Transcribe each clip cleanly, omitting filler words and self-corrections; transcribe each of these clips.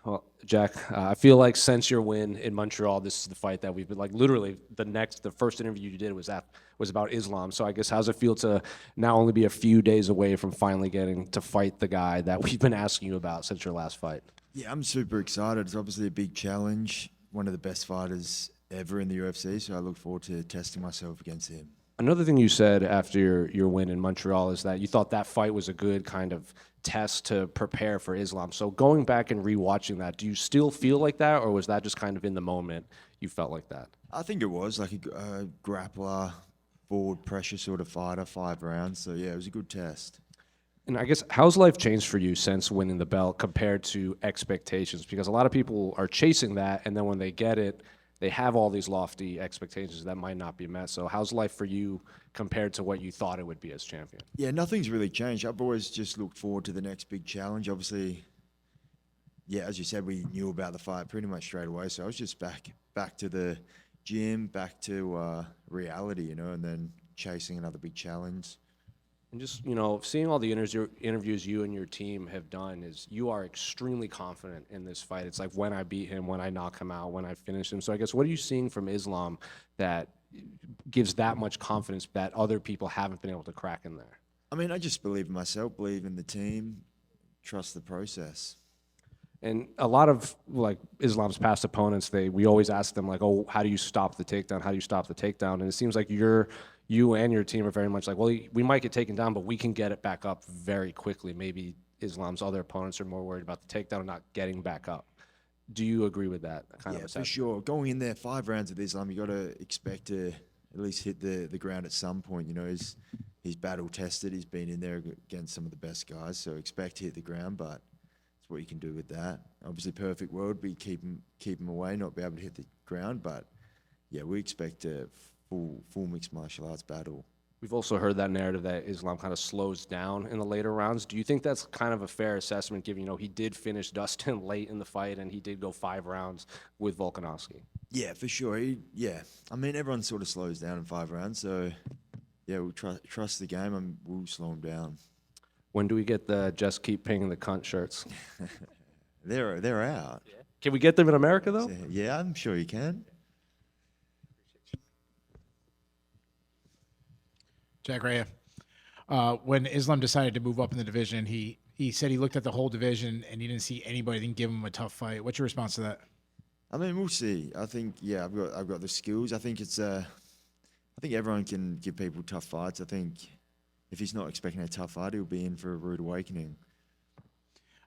Well, Jack, I feel like since your win in Montreal, this is the fight that we've been like literally the first interview you did was about Islam. So I guess how's it feel to now only be a few days away from finally getting to fight the guy that we've been asking you about since your last fight? Yeah, I'm super excited. It's obviously a big challenge. One of the best fighters ever in the UFC, so I look forward to testing myself against him. Another thing you said after your win in Montreal is that you thought that fight was a good kind of test to prepare for Islam. So going back and rewatching that, do you still feel like that, or was that just kind of in the moment you felt like that? I think it was like a grappler, forward pressure sort of fighter, 5 rounds. So yeah, it was a good test. And I guess how's life changed for you since winning the belt compared to expectations? Because a lot of people are chasing that, and then when they get it, they have all these lofty expectations that might not be met. So how's life for you compared to what you thought it would be as champion? Yeah, nothing's really changed. I've always just looked forward to the next big challenge. Obviously, yeah, as you said, we knew about the fight pretty much straight away. So I was just back to the gym, back to reality, and then chasing another big challenge. And just, seeing all the interviews you and your team have done is you are extremely confident in this fight. It's like when I beat him, when I knock him out, when I finish him. So I guess what are you seeing from Islam that gives that much confidence that other people haven't been able to crack in there? I mean, I just believe in myself, believe in the team, trust the process. And a lot of like Islam's past opponents, we always ask them like, "Oh, how do you stop the takedown? How do you stop the takedown?" And it seems like you and your team are very much like, "Well, we might get taken down, but we can get it back up very quickly." Maybe Islam's other opponents are more worried about the takedown and not getting back up. Do you agree with that kind of Yeah, for assessment? sure. Going in there 5 rounds of Islam, you got to expect to at least hit the ground at some point. He's battle tested. He's been in there against some of the best guys, so expect to hit the ground. But it's what you can do with that. Obviously, perfect world, be keep him away, not be able to hit the ground. But yeah, we expect a full mixed martial arts battle. We've also heard that narrative that Islam kind of slows down in the later rounds. Do you think that's kind of a fair assessment, given he did finish Dustin late in the fight and he did go 5 rounds with Volkanovski? Yeah, for sure. Yeah, I mean, everyone sort of slows down in 5 rounds, so yeah, we'll trust the game and we'll slow him down. When do we get the just keep pinging the cunt shirts? They're out. Can we get them in America though? So, yeah, I'm sure you can. Jack Rea. When Islam decided to move up in the division, he said he looked at the whole division and he didn't see anybody that didn't give him a tough fight. What's your response to that? I mean, we'll see. I think yeah, I've got the skills. I think I think everyone can give people tough fights. I think if he's not expecting a tough fight, he'll be in for a rude awakening.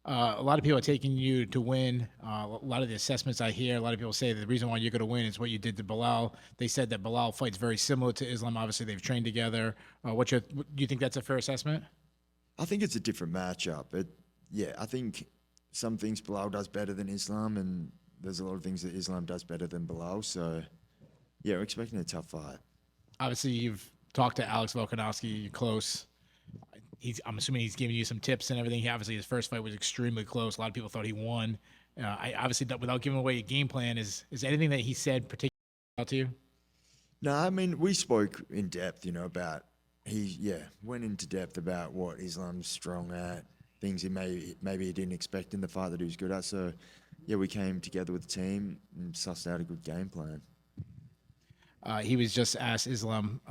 A lot of people are taking you to win. A lot of the assessments I hear, a lot of people say that the reason why you're going to win is what you did to Bilal. They said that Bilal fights very similar to Islam. Obviously, they've trained together. Do you think that's a fair assessment? I think it's a different matchup. Yeah, I think some things Bilal does better than Islam, and there's a lot of things that Islam does better than Bilal. So yeah, we're expecting a tough fight. Obviously, you've talked to Alex Volkanovski. You're close. I'm assuming he's giving you some tips and everything. Obviously, his first fight was extremely close. A lot of people thought he won. Without giving away a game plan, is anything that he said particularly to you? No, I mean we spoke in depth, about went into depth about what Islam's strong at, things maybe he didn't expect in the fight that he was good at. So yeah, we came together with the team and sussed out a good game plan. He was just asked Islam,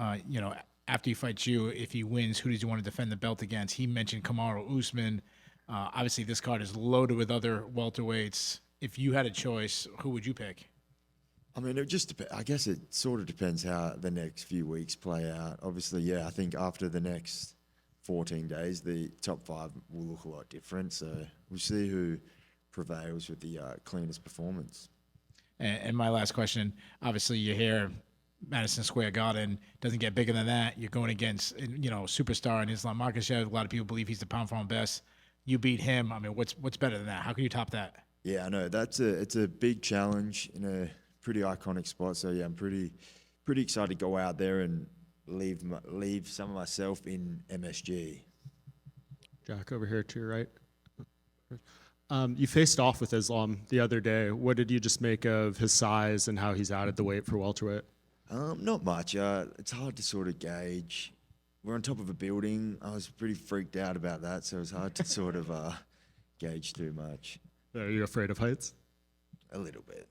after he fights you, if he wins, who does he want to defend the belt against? He mentioned Kamaru Usman. Obviously, this card is loaded with other welterweights. If you had a choice, who would you pick? I mean, it just depends. I guess it sort of depends how the next few weeks play out. Obviously, yeah, I think after the next 14 days, the top 5 will look a lot different. So we'll see who prevails with the cleanest performance. And my last question, obviously, you're here, Madison Square Garden, doesn't get bigger than that. You're going against, superstar in Islam Makhachev. A lot of people believe he's the pound-for-pound best. You beat him. I mean, what's better than that? How can you top that? Yeah, I know. It's a big challenge in a pretty iconic spot. So yeah, I'm pretty excited to go out there and leave some of myself in MSG. Jack, over here to your right. You faced off with Islam the other day. What did you just make of his size and how he's added the weight for welterweight? Not much. It's hard to sort of gauge. We're on top of a building. I was pretty freaked out about that, so it was hard to sort of gauge too much. Are you afraid of heights? A little bit.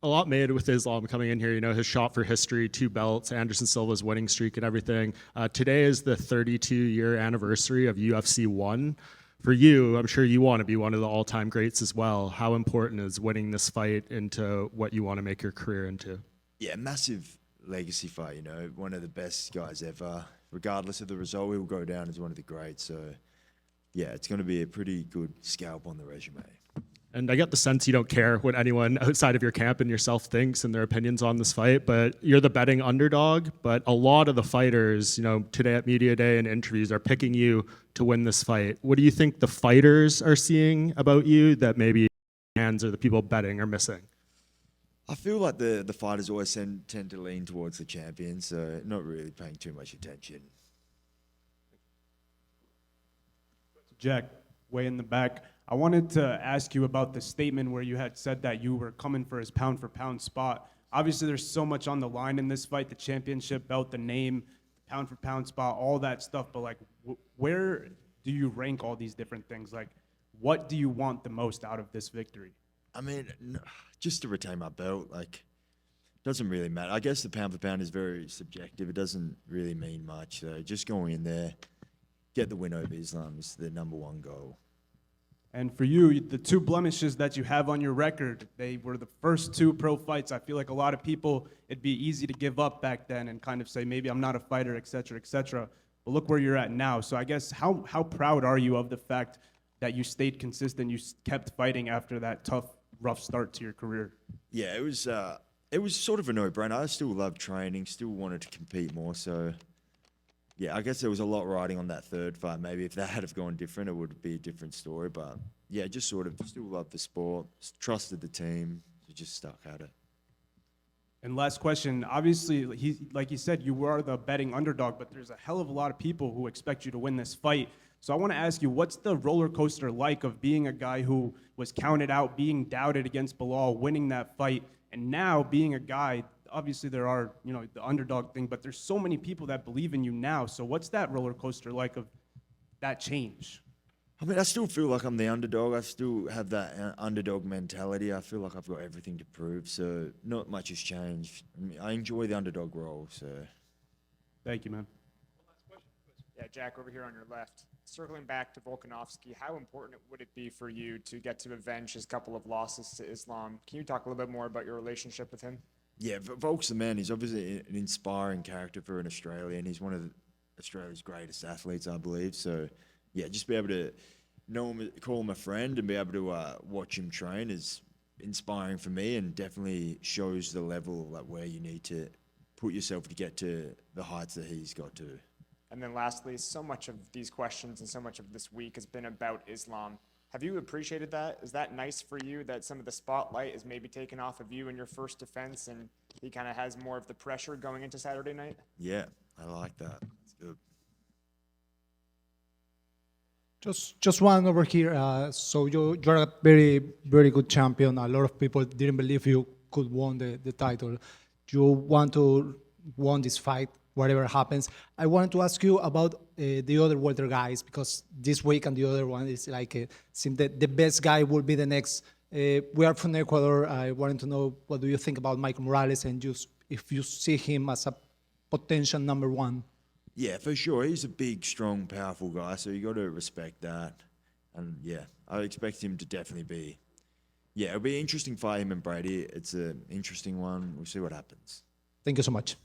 A lot made with Islam coming in here. You know, his shot for history, 2 belts, Anderson Silva's winning streak and everything. Today is the 32-year anniversary of UFC 1. For you, I'm sure you want to be one of the all-time greats as well. How important is winning this fight into what you want to make your career into? Yeah, massive legacy fight, you know, one of the best guys ever. Regardless of the result, he'll go down as one of the greats. So, yeah, it's going to be a pretty good scalp on the resume. And I get the sense you don't care what anyone outside of your camp and yourself thinks and their opinions on this fight, but you're the betting underdog. But a lot of the fighters, you know, today at Media Day and interviews are picking you to win this fight. What do you think the fighters are seeing about you that maybe fans or the people betting are missing? I feel like the fighters always tend to lean towards the champion, so not really paying too much attention. Jack, way in the back. I wanted to ask you about the statement where you had said that you were coming for his pound-for-pound spot. Obviously, there's so much on the line in this fight, the championship belt, the name, pound-for-pound spot, all that stuff. But, like, where do you rank all these different things? Like, what do you want the most out of this victory? I mean, just to retain my belt, like, doesn't really matter. I guess the pound-for-pound is very subjective. It doesn't really mean much. So just going in there, get the win over Islam is the #1 goal. And for you, the 2 blemishes that you have on your record, they were the first 2 pro fights. I feel like a lot of people, it'd be easy to give up back then and kind of say, maybe I'm not a fighter, et cetera, et cetera. But look where you're at now. So I guess how proud are you of the fact that you stayed consistent, you kept fighting after that tough, rough start to your career? Yeah, it was sort of a no-brainer. I still love training, still wanted to compete more. So, yeah, I guess there was a lot riding on that 3rd fight. Maybe if that had have gone different, it would be a different story. But, yeah, just sort of still loved the sport, trusted the team, so just stuck at it. And last question, obviously, like you said, you were the betting underdog, but there's a hell of a lot of people who expect you to win this fight. So I want to ask you, what's the roller coaster like of being a guy who was counted out, being doubted against Bilal, winning that fight, and now being a guy, obviously there are, you know, the underdog thing, but there's so many people that believe in you now. So what's that roller coaster like of that change? I mean, I still feel like I'm the underdog. I still have that underdog mentality. I feel like I've got everything to prove, so not much has changed. I mean, I enjoy the underdog role, so. Thank you, man. Yeah, Jack, over here on your left. Circling back to Volkanovski, how important would it be for you to get to avenge his couple of losses to Islam? Can you talk a little bit more about your relationship with him? Yeah, Volk's the man. He's obviously an inspiring character for an Australian. He's one of Australia's greatest athletes, I believe. So, yeah, just be able to know him, call him a friend, and be able to watch him train is inspiring for me, and definitely shows the level like where you need to put yourself to get to the heights that he's got to. And then lastly, so much of these questions and so much of this week has been about Islam. Have you appreciated that? Is that nice for you that some of the spotlight is maybe taken off of you in your first defense and he kind of has more of the pressure going into Saturday night? Yeah, I like that. It's good. Just one over here. So you're a very, very good champion. A lot of people didn't believe you could win the title. You want to win this fight, whatever happens. I wanted to ask you about the other welter guys, because this week and the other one is like, seems that the best guy will be the next. We are from Ecuador. I wanted to know, what do you think about Michael Morales, and just if you see him as a potential #1? Yeah, for sure. He's a big, strong, powerful guy, so you got to respect that. And yeah, I expect him to definitely be. Yeah, it'll be an interesting fight, him and Brady. It's an interesting one. We'll see what happens. Thank you so much.